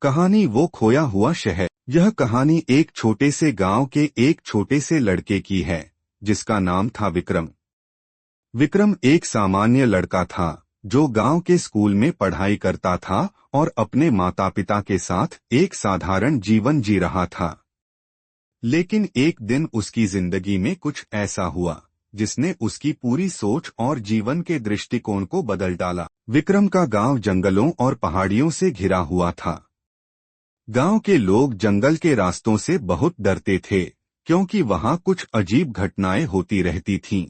कहानी वो खोया हुआ शहर। यह कहानी एक छोटे से गांव के एक छोटे से लड़के की है जिसका नाम था विक्रम। विक्रम एक सामान्य लड़का था जो गांव के स्कूल में पढ़ाई करता था और अपने माता पिता के साथ एक साधारण जीवन जी रहा था। लेकिन एक दिन उसकी जिंदगी में कुछ ऐसा हुआ जिसने उसकी पूरी सोच और जीवन के दृष्टिकोण को बदल डाला। विक्रम का गांव जंगलों और पहाड़ियों से घिरा हुआ था। गांव के लोग जंगल के रास्तों से बहुत डरते थे क्योंकि वहां कुछ अजीब घटनाएं होती रहती थीं।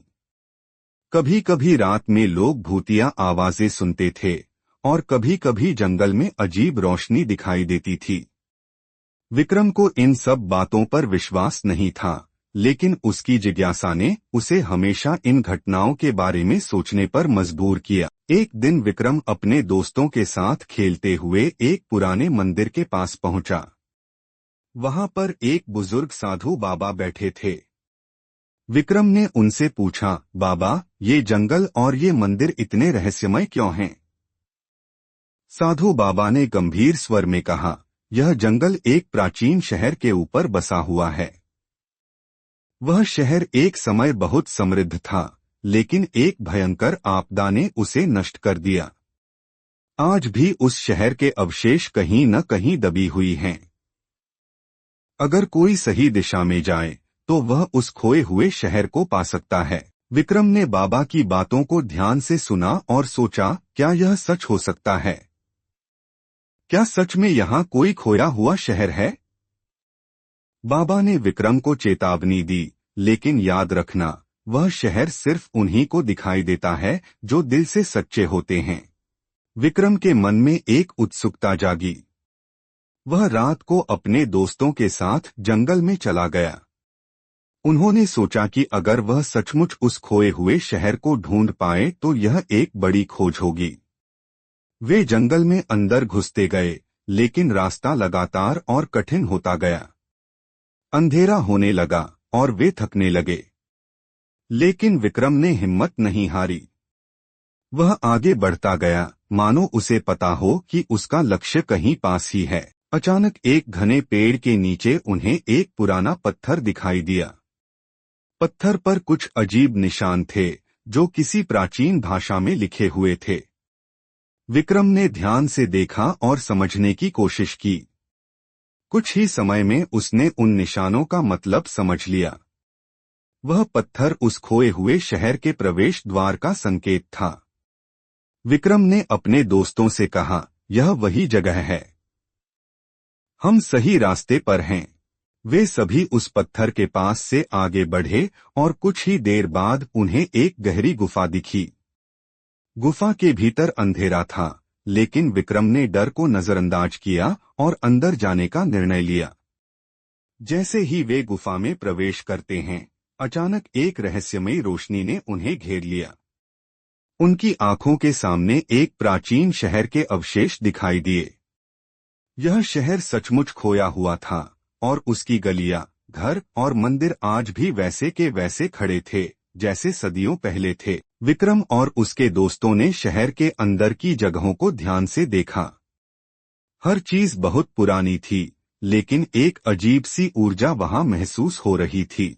कभी कभी रात में लोग भूतिया आवाजें सुनते थे और कभी कभी जंगल में अजीब रोशनी दिखाई देती थी। विक्रम को इन सब बातों पर विश्वास नहीं था, लेकिन उसकी जिज्ञासा ने उसे हमेशा इन घटनाओं के बारे में सोचने पर मजबूर किया। एक दिन विक्रम अपने दोस्तों के साथ खेलते हुए एक पुराने मंदिर के पास पहुंचा। वहां पर एक बुजुर्ग साधु बाबा बैठे थे। विक्रम ने उनसे पूछा, बाबा, ये जंगल और ये मंदिर इतने रहस्यमय क्यों हैं? साधु बाबा ने गंभीर स्वर में कहा, यह जंगल एक प्राचीन शहर के ऊपर बसा हुआ है। वह शहर एक समय बहुत समृद्ध था, लेकिन एक भयंकर आपदा ने उसे नष्ट कर दिया। आज भी उस शहर के अवशेष कहीं न कहीं दबी हुई हैं। अगर कोई सही दिशा में जाए तो वह उस खोए हुए शहर को पा सकता है। विक्रम ने बाबा की बातों को ध्यान से सुना और सोचा, क्या यह सच हो सकता है? क्या सच में यहाँ कोई खोया हुआ शहर है? बाबा ने विक्रम को चेतावनी दी, लेकिन याद रखना, वह शहर सिर्फ उन्हीं को दिखाई देता है जो दिल से सच्चे होते हैं। विक्रम के मन में एक उत्सुकता जागी। वह रात को अपने दोस्तों के साथ जंगल में चला गया। उन्होंने सोचा कि अगर वह सचमुच उस खोए हुए शहर को ढूंढ पाए तो यह एक बड़ी खोज होगी। वे जंगल में अंदर घुसते गए, लेकिन रास्ता लगातार और कठिन होता गया। अंधेरा होने लगा और वे थकने लगे, लेकिन विक्रम ने हिम्मत नहीं हारी। वह आगे बढ़ता गया, मानो उसे पता हो कि उसका लक्ष्य कहीं पास ही है। अचानक एक घने पेड़ के नीचे उन्हें एक पुराना पत्थर दिखाई दिया। पत्थर पर कुछ अजीब निशान थे जो किसी प्राचीन भाषा में लिखे हुए थे। विक्रम ने ध्यान से देखा और समझने की कोशिश की। कुछ ही समय में उसने उन निशानों का मतलब समझ लिया। वह पत्थर उस खोए हुए शहर के प्रवेश द्वार का संकेत था। विक्रम ने अपने दोस्तों से कहा, यह वही जगह है। हम सही रास्ते पर हैं। वे सभी उस पत्थर के पास से आगे बढ़े और कुछ ही देर बाद उन्हें एक गहरी गुफा दिखी। गुफा के भीतर अंधेरा था, लेकिन विक्रम ने डर को नजरअंदाज किया और अंदर जाने का निर्णय लिया। जैसे ही वे गुफा में प्रवेश करते हैं, अचानक एक रहस्यमयी रोशनी ने उन्हें घेर लिया। उनकी आंखों के सामने एक प्राचीन शहर के अवशेष दिखाई दिए। यह शहर सचमुच खोया हुआ था और उसकी गलियां, घर और मंदिर आज भी वैसे के वैसे खड़े थे जैसे सदियों पहले थे। विक्रम और उसके दोस्तों ने शहर के अंदर की जगहों को ध्यान से देखा। हर चीज बहुत पुरानी थी, लेकिन एक अजीब सी ऊर्जा वहां महसूस हो रही थी।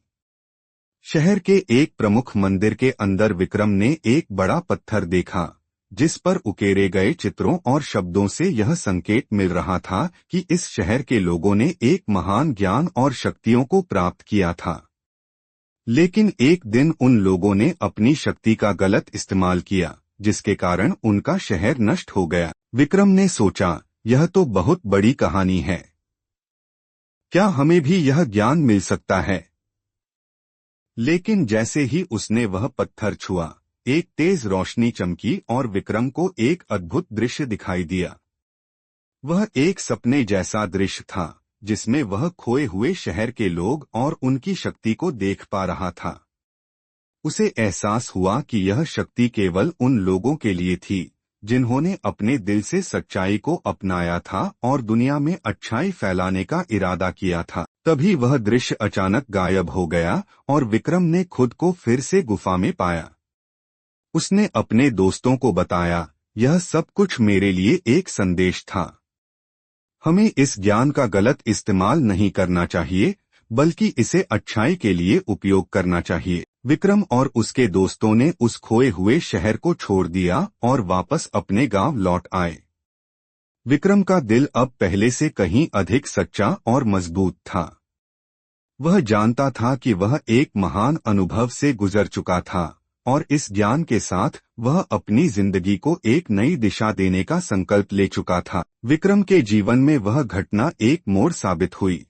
शहर के एक प्रमुख मंदिर के अंदर विक्रम ने एक बड़ा पत्थर देखा, जिस पर उकेरे गए चित्रों और शब्दों से यह संकेत मिल रहा था कि इस शहर के लोगों ने एक महान ज्ञान और शक्तियों को प्राप्त किया था। लेकिन एक दिन उन लोगों ने अपनी शक्ति का गलत इस्तेमाल किया, जिसके कारण उनका शहर नष्ट हो गया। विक्रम ने सोचा, यह तो बहुत बड़ी कहानी है। क्या हमें भी यह ज्ञान मिल सकता है? लेकिन जैसे ही उसने वह पत्थर छुआ, एक तेज रोशनी चमकी और विक्रम को एक अद्भुत दृश्य दिखाई दिया। वह एक सपने जैसा दृश्य था, जिसमें वह खोए हुए शहर के लोग और उनकी शक्ति को देख पा रहा था। उसे एहसास हुआ कि यह शक्ति केवल उन लोगों के लिए थी जिन्होंने अपने दिल से सच्चाई को अपनाया था और दुनिया में अच्छाई फैलाने का इरादा किया था। तभी वह दृश्य अचानक गायब हो गया और विक्रम ने खुद को फिर से गुफा में पाया। उसने अपने दोस्तों को बताया, यह सब कुछ मेरे लिए एक संदेश था। हमें इस ज्ञान का गलत इस्तेमाल नहीं करना चाहिए, बल्कि इसे अच्छाई के लिए उपयोग करना चाहिए। विक्रम और उसके दोस्तों ने उस खोए हुए शहर को छोड़ दिया और वापस अपने गांव लौट आए। विक्रम का दिल अब पहले से कहीं अधिक सच्चा और मजबूत था। वह जानता था कि वह एक महान अनुभव से गुजर चुका था और इस ज्ञान के साथ वह अपनी जिंदगी को एक नई दिशा देने का संकल्प ले चुका था। विक्रम के जीवन में वह घटना एक मोड़ साबित हुई।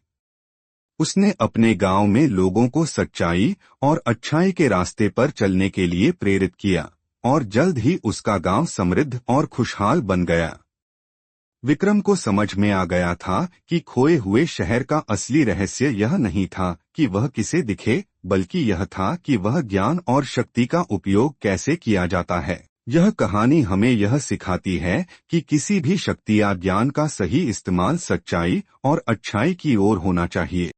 उसने अपने गांव में लोगों को सच्चाई और अच्छाई के रास्ते पर चलने के लिए प्रेरित किया और जल्द ही उसका गांव समृद्ध और खुशहाल बन गया। विक्रम को समझ में आ गया था कि खोए हुए शहर का असली रहस्य यह नहीं था कि वह किसे दिखे, बल्कि यह था कि वह ज्ञान और शक्ति का उपयोग कैसे किया जाता है। यह कहानी हमें यह सिखाती है कि किसी भी शक्ति या ज्ञान का सही इस्तेमाल सच्चाई और अच्छाई की ओर होना चाहिए।